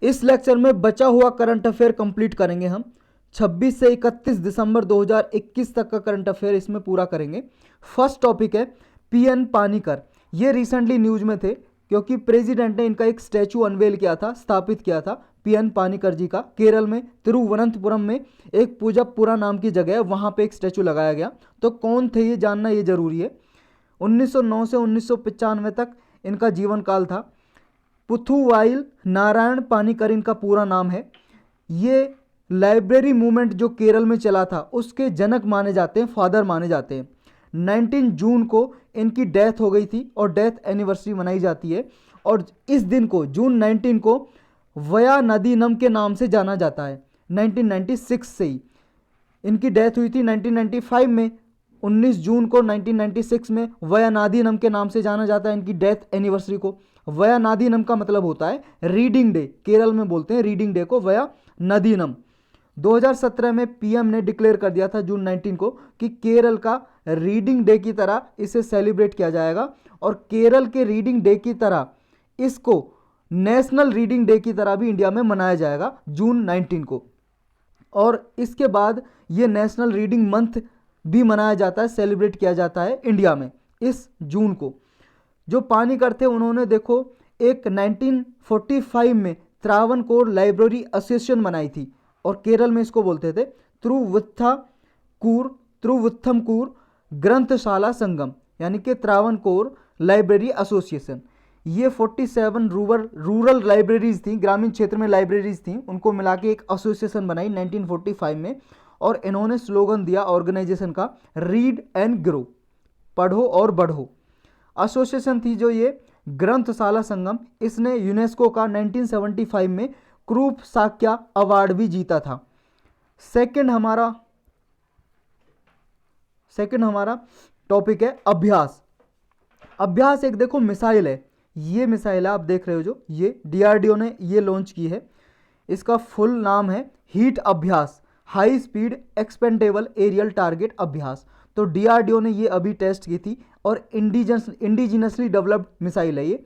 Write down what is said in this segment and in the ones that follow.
इस लेक्चर में बचा हुआ करंट अफेयर कंप्लीट करेंगे हम। 26 से 31 दिसंबर 2021 तक का करंट अफेयर इसमें पूरा करेंगे। फर्स्ट टॉपिक है पीएन पानीकर। ये रिसेंटली न्यूज में थे क्योंकि प्रेसिडेंट ने इनका एक स्टैचू अनवेल किया था, स्थापित किया था पीएन पानीकर जी का। केरल में तिरुवनंतपुरम में एक पूजापुरा नाम की जगह है, वहाँ पे एक स्टैचू लगाया गया। तो कौन थे ये जानना ये जरूरी है। 1909 से 1995 तक इनका जीवन काल था। पुथुवाइल नारायण पानीकर इनका पूरा नाम है। ये लाइब्रेरी मूवमेंट जो केरल में चला था उसके जनक माने जाते हैं, फादर माने जाते हैं। 19 जून को इनकी डेथ हो गई थी और डेथ एनिवर्सरी मनाई जाती है। और इस दिन को जून 19 को वया नदीनम के नाम से जाना जाता है। 1996 से ही इनकी डेथ हुई थी। 1995 में 19 जून को 1996 में वयानादीनम के नाम से जाना जाता है इनकी डेथ एनिवर्सरी को। वयानादीनम का मतलब होता है रीडिंग डे, केरल में बोलते हैं रीडिंग डे को वयानादीनम। 2017 में पीएम ने डिक्लेयर कर दिया था जून 19 को कि केरल का रीडिंग डे की तरह इसे सेलिब्रेट किया जाएगा और केरल के रीडिंग डे की तरह इसको नेशनल रीडिंग डे की तरह भी इंडिया में मनाया जाएगा जून 19 को। और इसके बाद ये नेशनल रीडिंग मंथ भी मनाया जाता है, सेलिब्रेट किया जाता है इंडिया में इस जून को। जो पानीकर थे उन्होंने देखो एक 1945 में त्रावणकोर लाइब्रेरी एसोसिएशन बनाई थी और केरल में इसको बोलते थे त्रुवुत्थमकूर ग्रंथशाला संगम, यानी कि त्रावणकोर लाइब्रेरी एसोसिएशन। ये 47 रूरल लाइब्रेरीज थी, ग्रामीण क्षेत्र में लाइब्रेरीज थी, उनको मिला के एक एसोसिएशन बनाई 1945 में। और इन्होंने स्लोगन दिया ऑर्गेनाइजेशन का, रीड एंड ग्रो, पढ़ो और बढ़ो। एसोसिएशन थी जो ये ग्रंथशाला संगम, इसने यूनेस्को का 1975 में क्रूप साक्या अवार्ड भी जीता था। सेकंड हमारा टॉपिक है अभ्यास। अभ्यास एक देखो मिसाइल है, ये मिसाइल आप देख रहे हो जो ये डीआरडीओ ने ये लॉन्च की है। इसका फुल नाम है HEAT Abhyas, high speed expendable aerial target Abhyas. तो डीआरडीओ ने ये अभी टेस्ट की थी और इंडिजिनसली डेवलप्ड मिसाइल है ये।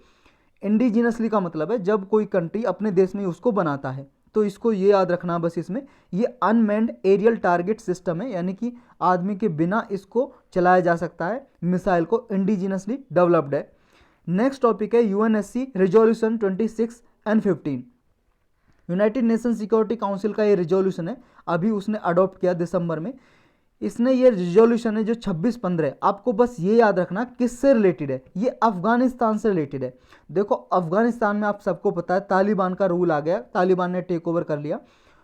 इंडिजिनसली का मतलब है जब कोई कंट्री अपने देश में उसको बनाता है, तो इसको ये याद रखना बस। इसमें ये अनमैन्ड एरियल टारगेट सिस्टम है, यानी कि आदमी के बिना इसको चलाया जा सकता है, मिसाइल को इंडिजिनसली डेवलप्ड है। नेक्स्ट टॉपिक है UNSC resolution 26 and 15। United nation security council का ये रिजोल्यूशन है, अभी उसने अडॉप्ट किया दिसंबर में। इसने ये रिजोल्यूशन है जो 26-15 है, आपको बस ये याद रखना किससे रिलेटेड है, ये अफगानिस्तान से रिलेटेड है। देखो अफगानिस्तान में आप सबको पता है तालिबान का रूल आ गया, तालिबान ने टेक ओवर कर लिया।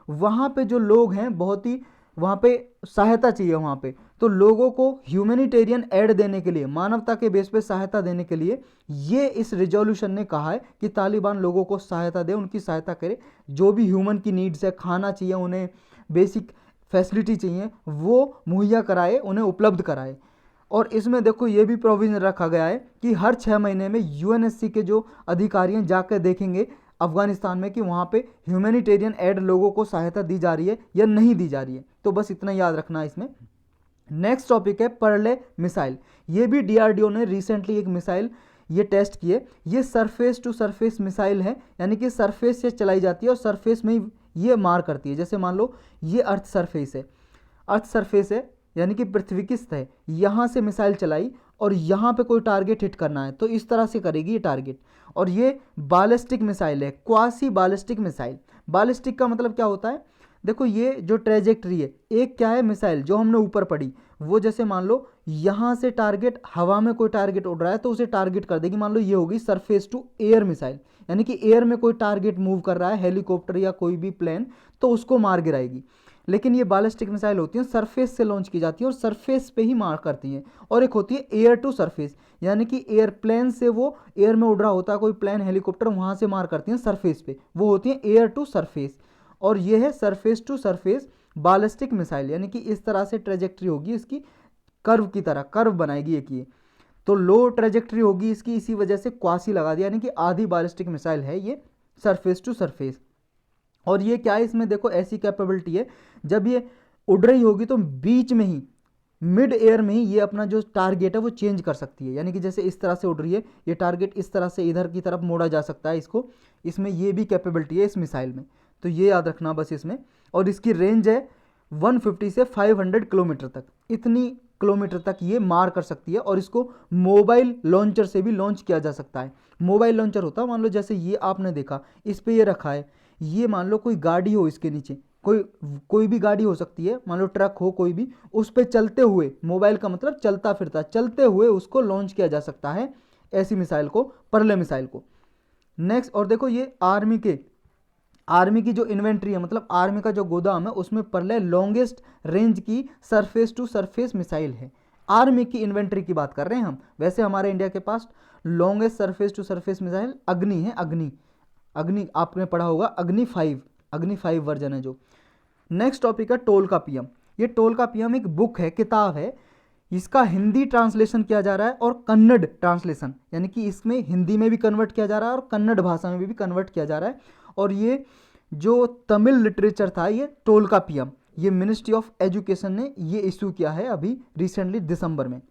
वहाँ पे जो लोग हैं बहुत ही, वहाँ पे सहायता चाहिए वहाँ पे, तो लोगों को ह्यूमैनिटेरियन एड देने के लिए, मानवता के बेस पे सहायता देने के लिए ये इस रिजोल्यूशन ने कहा है कि तालिबान लोगों को सहायता दे, उनकी सहायता करे। जो भी ह्यूमन की नीड्स है, खाना चाहिए उन्हें, बेसिक फैसिलिटी चाहिए, वो मुहैया कराए, उन्हें उपलब्ध कराए। और इसमें देखो ये भी प्रोविजन रखा गया है कि हर 6 महीने में यूएनएससी के जो अधिकारी हैं जाकर देखेंगे अफगानिस्तान में कि वहाँ पे ह्यूमैनिटेरियन एड लोगों को सहायता दी जा रही है या नहीं दी जा रही है। तो बस इतना याद रखना है इसमें। नेक्स्ट टॉपिक है पर्ले मिसाइल। ये भी डीआरडीओ ने रिसेंटली एक मिसाइल ये टेस्ट किए। ये सरफेस टू सरफेस मिसाइल है, यानी कि सरफेस से चलाई जाती है और सरफेस में ही ये मार करती है। जैसे मान लो ये अर्थ सरफेस है यानी कि पृथ्वी की सतह, यहाँ से मिसाइल चलाई और यहाँ पे कोई टारगेट हिट करना है तो इस तरह से करेगी ये टारगेट। और ये बालिस्टिक मिसाइल है, क्वासी बालिस्टिक मिसाइल। बालिस्टिक का मतलब क्या होता है, देखो ये जो ट्रेजेक्ट्री है, एक क्या है मिसाइल जो हमने ऊपर पढ़ी, वो जैसे मान लो यहाँ से टारगेट, हवा में कोई टारगेट उड़ रहा है तो उसे टारगेट कर देगी। मान लो ये होगी सरफेस टू एयर मिसाइल, यानी कि एयर में कोई टारगेट मूव कर रहा है, हेलीकॉप्टर या कोई भी प्लेन, तो उसको मार गिराएगी। लेकिन ये बैलिस्टिक मिसाइल होती हैं सरफेस से लॉन्च की जाती है और सरफेस पे ही मार करती हैं। और एक होती है एयर टू सरफेस, यानी कि एयरप्लेन से वो एयर में उड़ रहा होता है कोई प्लेन हेलीकॉप्टर, वहाँ से मार करती हैं सरफेस पे, वो होती है एयर टू सरफेस। और ये है surface to surface ballistic missile, यानी कि इस तरह से ट्रेजेक्ट्री होगी इसकी, कर्व की तरह कर्व बनाएगी एक ये, तो लो ट्रेजेक्ट्री होगी इसकी, इसी वजह से क्वासी लगा दिया, यानी कि आधी बैलिस्टिक मिसाइल है ये सरफेस टू सरफेस। और ये क्या है, इसमें देखो ऐसी कैपेबिलिटी है जब ये उड़ रही होगी तो बीच में ही मिड एयर में ही ये अपना जो टारगेट है वो चेंज कर सकती है, यानी कि जैसे इस तरह से उड़ रही है ये टारगेट इस तरह से इधर की तरफ मोड़ा जा सकता है इसको, इसमें ये भी कैपेबिलिटी है इस मिसाइल में, तो ये याद रखना बस इसमें। और इसकी रेंज है 150 से 500 किलोमीटर तक, इतनी किलोमीटर तक ये मार कर सकती है। और इसको मोबाइल लॉन्चर से भी लॉन्च किया जा सकता है। मोबाइल लॉन्चर होता है, मान लो जैसे ये आपने देखा इस पे ये रखा है, ये मान लो कोई गाड़ी हो इसके नीचे, कोई भी गाड़ी हो सकती है, मान लो ट्रक हो कोई भी, उस पे चलते हुए, मोबाइल का मतलब चलता फिरता, चलते हुए उसको लॉन्च किया जा सकता है ऐसी मिसाइल को, परले मिसाइल को। नेक्स्ट, और देखो ये आर्मी की जो इन्वेंट्री है, मतलब आर्मी का जो गोदाम है उसमें परले लॉन्गेस्ट रेंज की सरफेस टू सरफेस मिसाइल है। आर्मी की इन्वेंट्री की बात कर रहे हैं हम, वैसे हमारे इंडिया के पास longest surface to surface missile Agni है। अग्नि आपने पढ़ा होगा, अग्नि 5 वर्जन है जो। नेक्स्ट टॉपिक है टोल का पीएम। ये टोल का पीएम एक बुक है, किताब है, इसका हिंदी ट्रांसलेशन किया जा रहा है और कन्नड़ ट्रांसलेशन, यानी कि इसमें हिंदी में भी कन्वर्ट किया जा रहा है और कन्नड़ भाषा में भी कन्वर्ट किया जा रहा है। और ये जो तमिल लिटरेचर था, ये टोल का पीएम, ये मिनिस्ट्री ऑफ एजुकेशन ने ये इशू किया है अभी रिसेंटली दिसंबर में।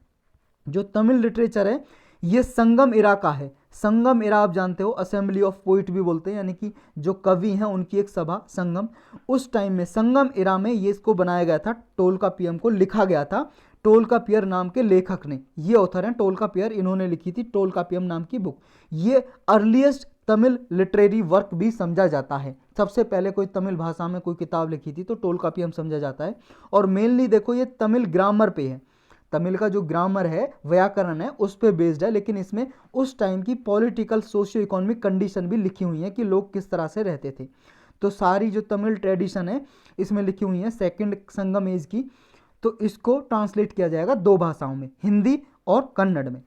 जो तमिल लिटरेचर है ये संगम इरा का है। संगम इरा आप जानते हो, असेंबली ऑफ पोइट भी बोलते हैं, यानी कि जो कवि हैं उनकी एक सभा संगम, उस टाइम में संगम इरा में ये इसको बनाया गया था, टोल का पीएम को लिखा गया था टोल का पियर नाम के लेखक ने। ये ऑथर हैं टोल का पियर, इन्होंने लिखी थी टोल का पीएम नाम की बुक। ये अर्लीस्ट तमिल लिटरेरी वर्क भी समझा जाता है, सबसे पहले कोई तमिल भाषा में कोई किताब लिखी थी तो टोल का पीएम समझा जाता है। और मेनली देखो ये तमिल ग्रामर पे है, तमिल का जो ग्रामर है, व्याकरण है, उस पे बेस्ड है, लेकिन इसमें उस टाइम की पॉलिटिकल सोशियो इकोनॉमिक कंडीशन भी लिखी हुई है कि लोग किस तरह से रहते थे। तो सारी जो तमिल ट्रेडिशन है इसमें लिखी हुई है सेकंड संगम एज की। तो इसको ट्रांसलेट किया जाएगा 2 भाषाओं में, हिंदी और कन्नड़ में।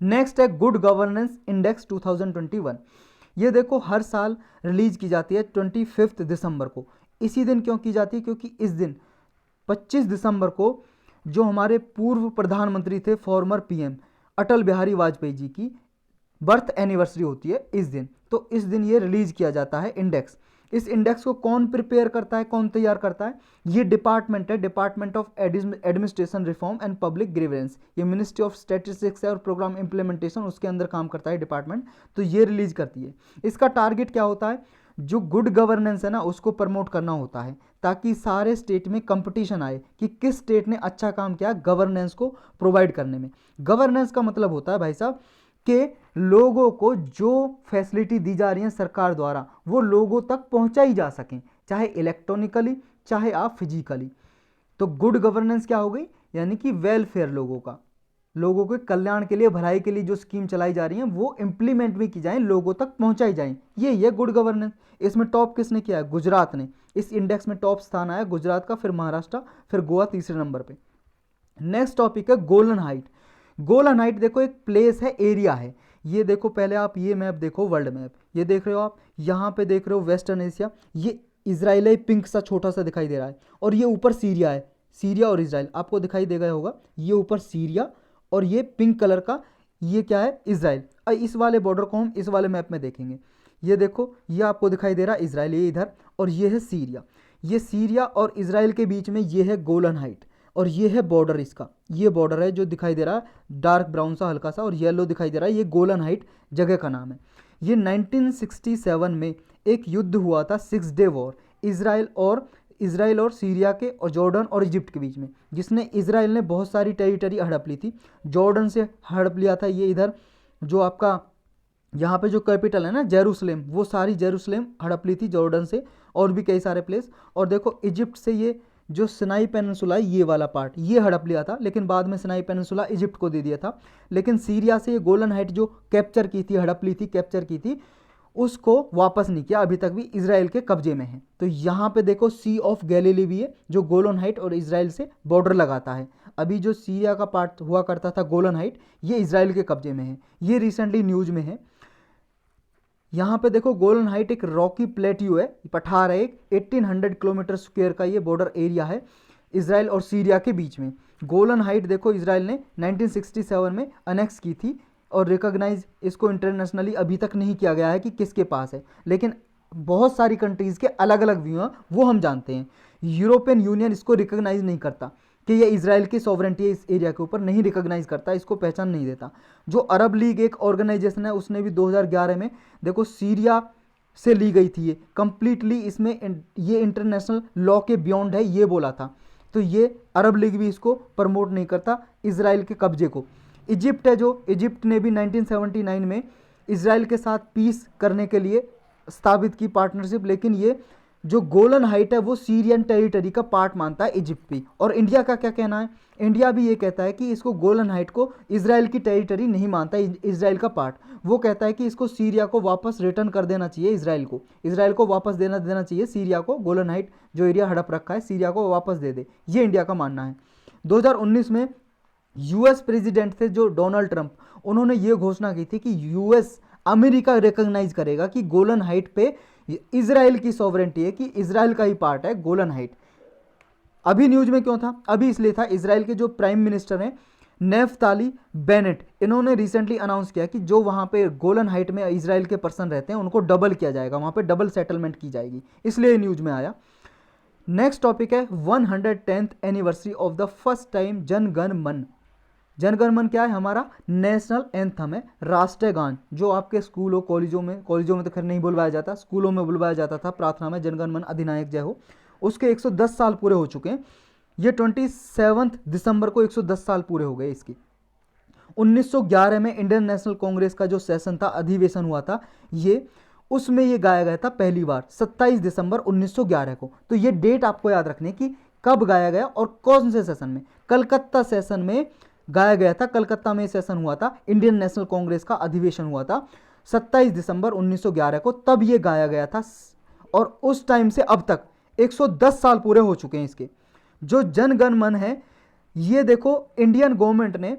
नेक्स्ट है गुड गवर्नेंस इंडेक्स 2021। ये देखो हर साल रिलीज की जाती है 25 दिसंबर को। इसी दिन क्यों की जाती है? क्योंकि इस दिन 25 दिसंबर को जो हमारे पूर्व प्रधानमंत्री थे, फॉर्मर पीएम अटल बिहारी वाजपेयी जी की बर्थ एनिवर्सरी होती है इस दिन। तो इस दिन ये रिलीज किया जाता है इंडेक्स। इस इंडेक्स को कौन प्रिपेयर करता है, कौन तैयार करता है? ये डिपार्टमेंट है, department of administration reform and public grievance. ये मिनिस्ट्री ऑफ स्टैटिस्टिक्स है और प्रोग्राम इंप्लीमेंटेशन उसके अंदर काम करता है डिपार्टमेंट, तो ये रिलीज करती है। इसका टारगेट क्या होता है? जो गुड गवर्नेंस है ना उसको प्रमोट करना होता है, ताकि सारे स्टेट में कंपटीशन आए कि किस स्टेट ने अच्छा काम किया गवर्नेंस को प्रोवाइड करने में। गवर्नेंस का मतलब होता है भाई साहब कि लोगों को जो फैसिलिटी दी जा रही है सरकार द्वारा वो लोगों तक पहुंचाई जा सकें, चाहे इलेक्ट्रॉनिकली चाहे आप फिजिकली। तो गुड गवर्नेंस क्या हो गई? यानी कि वेलफेयर, लोगों के कल्याण के लिए, भलाई के लिए जो स्कीम चलाई जा रही हैं वो इंप्लीमेंट भी की जाएं, लोगों तक पहुंचाई जाएं, ये गुड गवर्नेंस। इसमें टॉप किसने किया है? गुजरात ने। इस इंडेक्स में टॉप स्थान आया गुजरात का, फिर महाराष्ट्र, फिर गोवा तीसरे नंबर पे। नेक्स्ट टॉपिक है गोलन हाइट। गोलन हाइट देखो एक प्लेस है, एरिया है। ये देखो पहले आप ये मैप देखो, वर्ल्ड मैप ये देख रहे हो आप, यहाँ पे देख रहे हो वेस्टर्न एशिया, ये इजराइल है, पिंक सा छोटा सा दिखाई दे रहा है, और ये ऊपर सीरिया है, सीरिया और इजराइल आपको दिखाई दे गया होगा। ये ऊपर सीरिया और ये पिंक कलर का ये क्या है? इजराइल। इस वाले बॉर्डर को हम इस वाले मैप में देखेंगे, ये देखो ये आपको दिखाई दे रहा है इजराइल, ये इधर, और ये है सीरिया। ये सीरिया और इजराइल के बीच में ये है गोलन हाइट, और ये है बॉर्डर इसका, ये बॉर्डर है जो दिखाई दे रहा है डार्क ब्राउन सा हल्का सा, और येलो दिखाई दे रहा है, ये गोलन हाइट जगह का नाम है। ये 1967 में एक युद्ध हुआ था, 6 डे वॉर, इजराइल और सीरिया के और जॉर्डन और इजिप्ट के बीच में, जिसने इजराइल ने बहुत सारी टेरिटरी हड़प ली थी। जॉर्डन से हड़प लिया था ये इधर जो आपका यहाँ पे जो कैपिटल है ना जेरूसलेम, वो सारी जेरूसलेम हड़प ली थी जॉर्डन से, और भी कई सारे प्लेस। और देखो इजिप्ट से ये जो सिनाई पेनिनसुला ये वाला पार्ट ये हड़प लिया था, लेकिन बाद में सिनाई पेनिनसुला इजिप्ट को दे दिया था। लेकिन सीरिया से ये गोलन हाइट जो कैप्चर की थी, हड़प ली थी, कैप्चर की थी, उसको वापस नहीं किया, अभी तक भी इजराइल के कब्जे में है। तो यहाँ पे देखो सी ऑफ गैलीली भी है जो गोलन हाइट और इजराइल से बॉर्डर लगाता है। अभी जो सीरिया का पार्ट हुआ करता था गोलन हाइट, ये इजराइल के कब्जे में है, ये रिसेंटली न्यूज में है। यहाँ पे देखो गोलन हाइट एक रॉकी प्लेट्यू है, पठार है, एक 1800 किलोमीटर स्क्वायर का ये बॉर्डर एरिया है इजराइल और सीरिया के बीच में। गोलन हाइट देखो इजराइल ने 1967 में अनेक्स की थी, और रिकॉग्नाइज इसको इंटरनेशनली अभी तक नहीं किया गया है कि किसके पास है, लेकिन बहुत सारी कंट्रीज़ के अलग अलग व्यू हैं, वो हम जानते हैं। यूरोपियन यूनियन इसको रिकॉग्नाइज नहीं करता, कि ये इजराइल की सॉवरेंटी है इस एरिया के ऊपर, नहीं रिकॉग्नाइज करता, इसको पहचान नहीं देता। जो अरब लीग एक ऑर्गेनाइजेशन है उसने भी 2011 में देखो सीरिया से ली गई थी, ये कंप्लीटली इसमें ये इंटरनेशनल लॉ के बियॉन्ड है ये बोला था। तो ये अरब लीग भी इसको प्रमोट नहीं करता इजराइल के कब्जे को। इजिप्ट है, जो इजिप्ट ने भी 1979 में इजराइल के साथ पीस करने के लिए स्थापित की पार्टनरशिप, लेकिन ये जो गोलन हाइट है वो सीरियन टेरिटरी का पार्ट मानता है इजिप्ट भी। और इंडिया का क्या कहना है, इंडिया भी ये कहता है कि इसको गोलन हाइट को इजराइल की टेरिटरी नहीं मानता, इजराइल का पार्ट। वो कहता है कि इसको सीरिया को वापस रिटर्न कर देना चाहिए, इजराइल को वापस देना चाहिए सीरिया को, गोलन हाइट जो एरिया हड़प रखा है सीरिया को वापस दे दे, ये इंडिया का मानना है। 2019 में यूएस प्रेसिडेंट थे जो डोनाल्ड ट्रंप, उन्होंने ये घोषणा की थी कि यूएस अमेरिका रिकॉग्नाइज करेगा कि गोलन हाइट पे इजराइल की सॉवरेंटी है, कि इजराइल का ही पार्ट है गोलन हाइट। अभी न्यूज में क्यों था, अभी इसलिए था, इजराइल के जो प्राइम मिनिस्टर हैं नेफ्ताली बेनेट, इन्होंने रिसेंटली अनाउंस किया कि जो वहां पे गोलन हाइट में इजराइल के पर्सन रहते हैं उनको डबल किया जाएगा, वहां पे डबल सेटलमेंट की जाएगी, इसलिए न्यूज में आया। नेक्स्ट टॉपिक है 110th anniversary of the first time Jana Gana Mana. Jana Gana मन क्या है, हमारा नेशनल एंथम है, राष्ट्रीय गान, जो आपके स्कूलों कॉलेजों में तो खैर नहीं बुलवाया जाता, स्कूलों में बुलवाया जाता था प्रार्थना में, जनगण मन अधिनायक जय हो। उसके 110 साल पूरे हो चुके हैं, ये 27 दिसंबर को 110 साल पूरे हो गए इसकी। 1911 में इंडियन नेशनल कांग्रेस का जो सेशन था, अधिवेशन हुआ था, ये उसमें ये गाया गया था पहली बार 27 दिसंबर 1911 को। तो ये डेट आपको याद रखनी कि कब गाया गया और कौन से सेशन में, कलकत्ता सेशन में गाया गया था, कलकत्ता में सेशन हुआ था, इंडियन नेशनल कांग्रेस का अधिवेशन हुआ था 27 दिसंबर 1911 को, तब ये गाया गया था। और उस टाइम से अब तक 110 साल पूरे हो चुके हैं इसके। जो जनगण मन है, ये देखो इंडियन गवर्नमेंट ने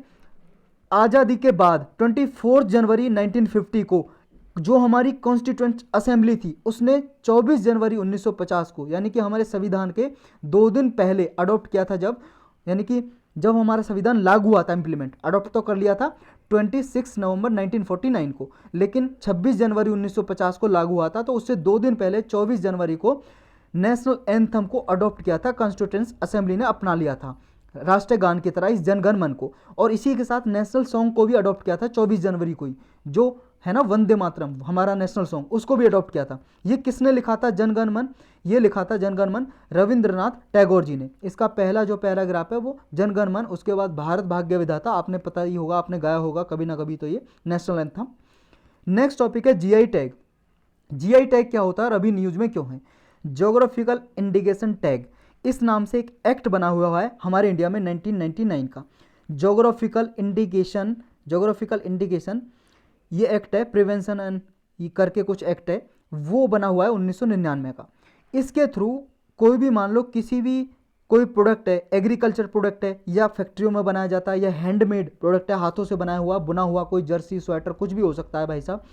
आज़ादी के बाद 24 जनवरी 1950 को जो हमारी कॉन्स्टिट्यूंट असेंबली थी उसने 24 जनवरी 1950 को, यानी कि हमारे संविधान के 2 दिन पहले अडॉप्ट किया था, जब यानी कि जब हमारा संविधान लागू हुआ था, इंप्लीमेंट अडॉप्ट तो कर लिया था 26 नवंबर 1949 को, लेकिन 26 जनवरी 1950 को लागू हुआ था। तो उससे 2 दिन पहले 24 जनवरी को नेशनल एंथम को अडॉप्ट किया था, कॉन्स्टिट्यूंट असेंबली ने अपना लिया था राष्ट्रीय गान की तरह इस जनगण मन को। और इसी के साथ नेशनल सॉन्ग को भी अडॉप्ट किया था 24 जनवरी को ही, जो है ना वंदे मातरम हमारा नेशनल सॉन्ग, उसको भी अडॉप्ट किया था। ये किसने लिखा था जनगण मन, ये लिखा था जनगण मन रविंद्रनाथ टैगोर जी ने। इसका पहला जो पैराग्राफ है वो जनगण मन, उसके बाद भारत भाग्य विधाता, आपने पता ही होगा, आपने गाया होगा कभी ना कभी, तो ये नेशनल एंथम। नेक्स्ट टॉपिक है जीआई टैग। जीआई टैग क्या होता है और अभी न्यूज में क्यों है, ज्योग्राफिकल इंडिकेशन टैग, इस नाम से एक एक्ट बना हुआ है हमारे इंडिया में 1999 का। ज्योग्राफिकल इंडिकेशन ये एक्ट है, प्रिवेंशन एंड ये करके कुछ एक्ट है, वो बना हुआ है 1999 का। इसके थ्रू कोई भी मान लो कोई प्रोडक्ट है, एग्रीकल्चर प्रोडक्ट है या फैक्ट्रियों में बनाया जाता है या हैंडमेड प्रोडक्ट है, हाथों से बनाया हुआ बुना हुआ, कोई जर्सी स्वेटर कुछ भी हो सकता है भाई साहब,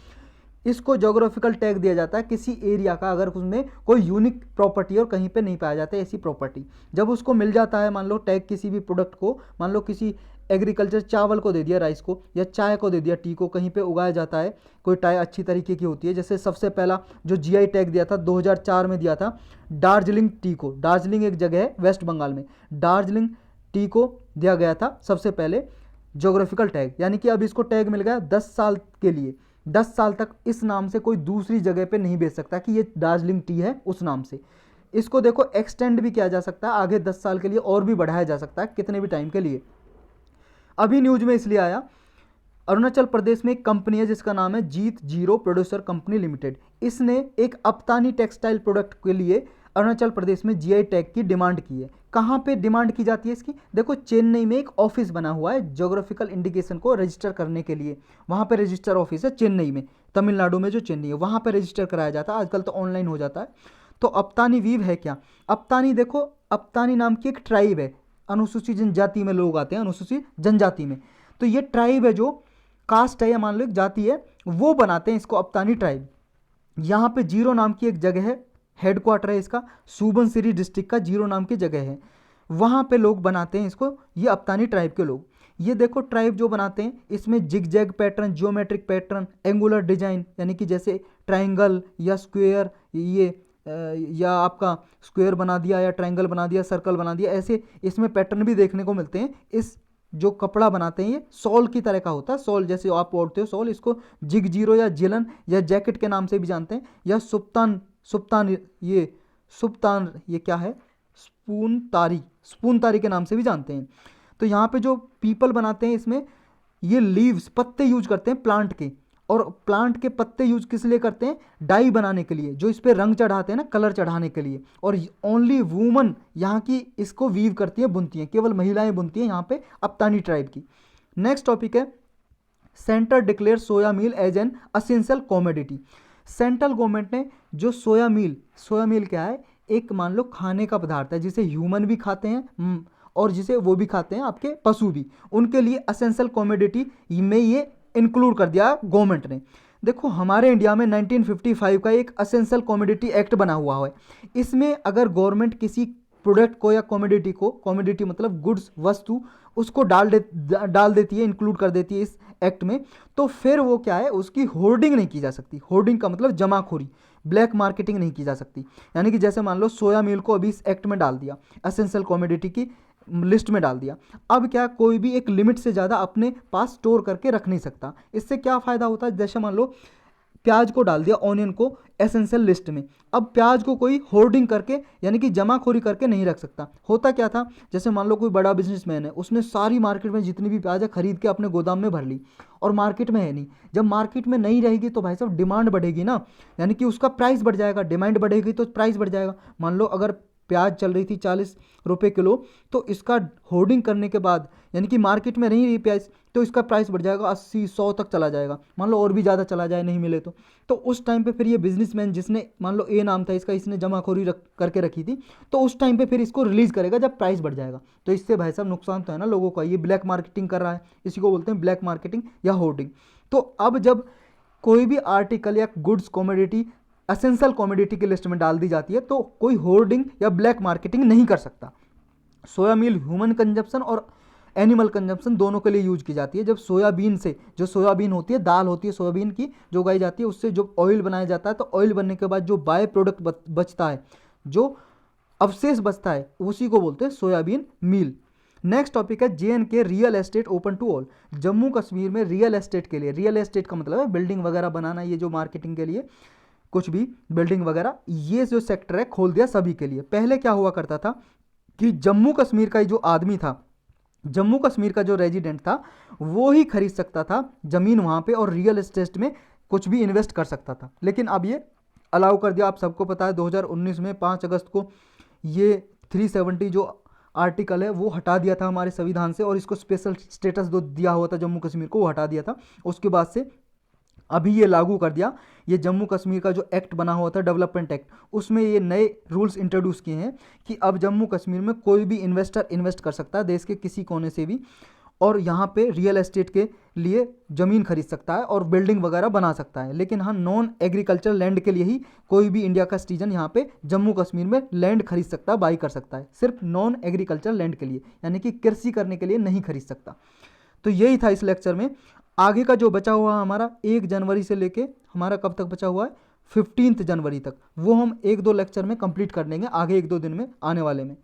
इसको ज्योग्राफिकल टैग दिया जाता है किसी एरिया का, अगर उसमें कोई यूनिक प्रॉपर्टी और कहीं पे नहीं पाया जाता है ऐसी प्रॉपर्टी, जब उसको मिल जाता है मान लो टैग किसी भी प्रोडक्ट को, मान लो किसी एग्रीकल्चर चावल को दे दिया, राइस को, या चाय को दे दिया, टी को, कहीं पे उगाया जाता है, कोई चाय अच्छी तरीके की होती है। जैसे सबसे पहला जो जीआई टैग दिया था 2004 में दिया था दार्जिलिंग टी को, दार्जिलिंग एक जगह है वेस्ट बंगाल में, दार्जिलिंग टी को दिया गया था सबसे पहले ज्योग्राफिकल टैग, यानी कि अब इसको टैग मिल गया 10 साल के लिए, 10 साल तक इस नाम से कोई दूसरी जगह पे नहीं बेच सकता कि ये दार्जिलिंग टी है उस नाम से। इसको देखो एक्सटेंड भी किया जा सकता है आगे 10 साल के लिए, और भी बढ़ाया जा सकता है कितने भी टाइम के लिए। अभी न्यूज में इसलिए आया, अरुणाचल प्रदेश में एक कंपनी है जिसका नाम है जीत जीरो प्रोड्यूसर कंपनी लिमिटेड, इसने एक अप्तानी टेक्सटाइल प्रोडक्ट के लिए अरुणाचल प्रदेश में जीआई टैग की डिमांड की है। कहाँ पे डिमांड की जाती है इसकी, देखो चेन्नई में एक ऑफिस बना हुआ है ज्योग्राफिकल इंडिकेशन को रजिस्टर करने के लिए, वहाँ पे रजिस्टर ऑफिस है चेन्नई में, तमिलनाडु में जो चेन्नई है वहाँ पे रजिस्टर कराया जाता है, आजकल तो ऑनलाइन हो जाता है। तो अप्तानी वीव है क्या, अप्तानी देखो, अप्तानी नाम की एक ट्राइब है, अनुसूचित जनजाति में लोग आते हैं, अनुसूचित जनजाति में, तो ये ट्राइब है जो कास्ट है या मान लो एक जाति है, वो बनाते हैं इसको अप्तानी ट्राइब। यहाँ पे जीरो नाम की एक जगह है, हेडक्वार्टर है इसका, सुबनसिरी डिस्ट्रिक्ट का जीरो नाम की जगह है, वहाँ पे लोग बनाते हैं इसको, ये अप्तानी ट्राइब के लोग। ये देखो ट्राइब जो बनाते हैं इसमें zig zag pattern, geometric pattern, angular design, यानी कि जैसे ट्राइंगल या स्क्वायर, ये या आपका स्क्वायर बना दिया या ट्रायंगल बना दिया, सर्कल बना दिया, ऐसे इसमें पैटर्न भी देखने को मिलते हैं। इस जो कपड़ा बनाते हैं ये सॉल की तरह का होता है, सॉल जैसे आप ओढ़ते हो सॉल, इसको जिग जीरो या जिलन या जैकेट के नाम से भी जानते हैं, या सुप्तान सुप्तान ये सुप्तान ये क्या है, स्पून तारी के नाम से भी जानते हैं। तो यहाँ पे जो पीपल बनाते हैं इसमें ये लीव्स पत्ते यूज करते हैं प्लांट के, और प्लांट के पत्ते यूज किस लिए करते हैं, डाई बनाने के लिए, जो इस पे रंग चढ़ाते हैं ना, कलर चढ़ाने के लिए। और ओनली वुमन यहाँ की इसको वीव करती है, बुनती हैं, केवल महिलाएं बुनती हैं यहाँ पे अप्तानी ट्राइब की। नेक्स्ट टॉपिक है centre declare soya meal as an essential commodity. Central government ने जो सोया मील क्या है, एक मान लो खाने का पदार्थ है जिसे ह्यूमन भी खाते हैं और जिसे वो भी खाते हैं आपके पशु भी, उनके लिए असेंशियल कॉमोडिटी में ये इंक्लूड कर दिया गवर्नमेंट ने। देखो हमारे इंडिया में 1955 का एक असेंशियल कॉमोडिटी एक्ट बना हुआ है। इसमें अगर गवर्नमेंट किसी प्रोडक्ट को या कॉमोडिटी को, कॉमोडिटी मतलब गुड्स वस्तु, उसको डाल देती है, इंक्लूड कर देती है इस एक्ट में, तो फिर वो क्या है, उसकी होर्डिंग नहीं की जा सकती। होर्डिंग का मतलब जमाखोरी, ब्लैक मार्केटिंग नहीं की जा सकती। यानी कि जैसे मान लो सोया मील को अभी इस एक्ट में डाल दिया, एसेंशियल कॉमोडिटी की लिस्ट में डाल दिया, अब क्या कोई भी एक लिमिट से ज़्यादा अपने पास स्टोर करके रख नहीं सकता। इससे क्या फ़ायदा होता है, जैसे मान लो प्याज को डाल दिया, ऑनियन को एसेंशियल लिस्ट में, अब प्याज को कोई होर्डिंग करके यानी कि जमाखोरी करके नहीं रख सकता। होता क्या था, जैसे मान लो कोई बड़ा बिजनेसमैन है, उसने सारी मार्केट में जितनी भी प्याज है खरीद के अपने गोदाम में भर ली, और मार्केट में है नहीं। जब मार्केट में नहीं रहेगी तो भाई साहब डिमांड बढ़ेगी ना, यानी कि उसका प्राइस बढ़ जाएगा, डिमांड बढ़ेगी तो प्राइस बढ़ जाएगा। मान लो अगर प्याज चल रही थी 40 रुपये किलो, तो इसका होर्डिंग करने के बाद यानी कि मार्केट में नहीं रही प्याज, तो इसका प्राइस बढ़ जाएगा 80-100 तक चला जाएगा, मान लो और भी ज़्यादा चला जाए नहीं मिले तो उस टाइम पे फिर ये बिजनेसमैन जिसने मान लो ए नाम था इसका, इसने जमाखोरी करके रखी थी, तो उस टाइम पे फिर इसको रिलीज़ करेगा जब प्राइस बढ़ जाएगा। तो इससे भाई साहब नुकसान तो है ना लोगों का, ये ब्लैक मार्केटिंग कर रहा है, इसी को बोलते हैं ब्लैक मार्केटिंग या होर्डिंग। तो अब जब कोई भी आर्टिकल या गुड्स कॉमोडिटी एसेंशियल कॉमोडिटी की लिस्ट में डाल दी जाती है तो कोई होर्डिंग या ब्लैक मार्केटिंग नहीं कर सकता। सोया मील ह्यूमन कंजप्शन और एनिमल कंजप्शन दोनों के लिए यूज की जाती है। जब सोयाबीन से, जो सोयाबीन होती है, दाल होती है सोयाबीन की जो उगाई जाती है, उससे जो ऑयल बनाया जाता है, तो ऑयल बनने के बाद जो बाय प्रोडक्ट बचता है, जो अवशेष बचता है, उसी को बोलते हैं सोयाबीन मील। नेक्स्ट टॉपिक है JNK real estate open to all. Jammu Kashmir में रियल एस्टेट के लिए, रियल एस्टेट का मतलब है बिल्डिंग वगैरह बनाना, ये जो मार्केटिंग के लिए कुछ भी बिल्डिंग वगैरह, ये जो सेक्टर है खोल दिया सभी के लिए। पहले क्या हुआ करता था कि जम्मू कश्मीर का जो आदमी था, जम्मू कश्मीर का जो रेजिडेंट था, वो ही खरीद सकता था ज़मीन वहाँ पे और रियल एस्टेट में कुछ भी इन्वेस्ट कर सकता था। लेकिन अब ये अलाउ कर दिया। आप सबको पता है 2019 में 5 अगस्त को ये 370 जो आर्टिकल है वो हटा दिया था हमारे संविधान से, और इसको स्पेशल स्टेटस जो दिया हुआ था जम्मू कश्मीर को, वो हटा दिया था। उसके बाद से अभी ये लागू कर दिया। ये जम्मू कश्मीर का जो एक्ट बना हुआ था डेवलपमेंट एक्ट, उसमें ये नए रूल्स इंट्रोड्यूस किए हैं कि अब जम्मू कश्मीर में कोई भी इन्वेस्टर इन्वेस्ट कर सकता है देश के किसी कोने से भी, और यहाँ पे रियल एस्टेट के लिए ज़मीन खरीद सकता है और बिल्डिंग वगैरह बना सकता है। लेकिन हाँ, नॉन एग्रीकल्चर लैंड के लिए ही कोई भी इंडिया का सिटीजन यहाँ पे जम्मू कश्मीर में लैंड खरीद सकता है, बाई कर सकता है, सिर्फ नॉन एग्रीकल्चर लैंड के लिए, यानी कि कृषि करने के लिए नहीं खरीद सकता। तो यही था इस लेक्चर में। आगे का जो बचा हुआ हमारा 1 जनवरी से लेके हमारा कब तक बचा हुआ है 15 जनवरी तक, वो हम 1-2 लेक्चर में कंप्लीट कर लेंगे आगे 1-2 दिन में आने वाले में।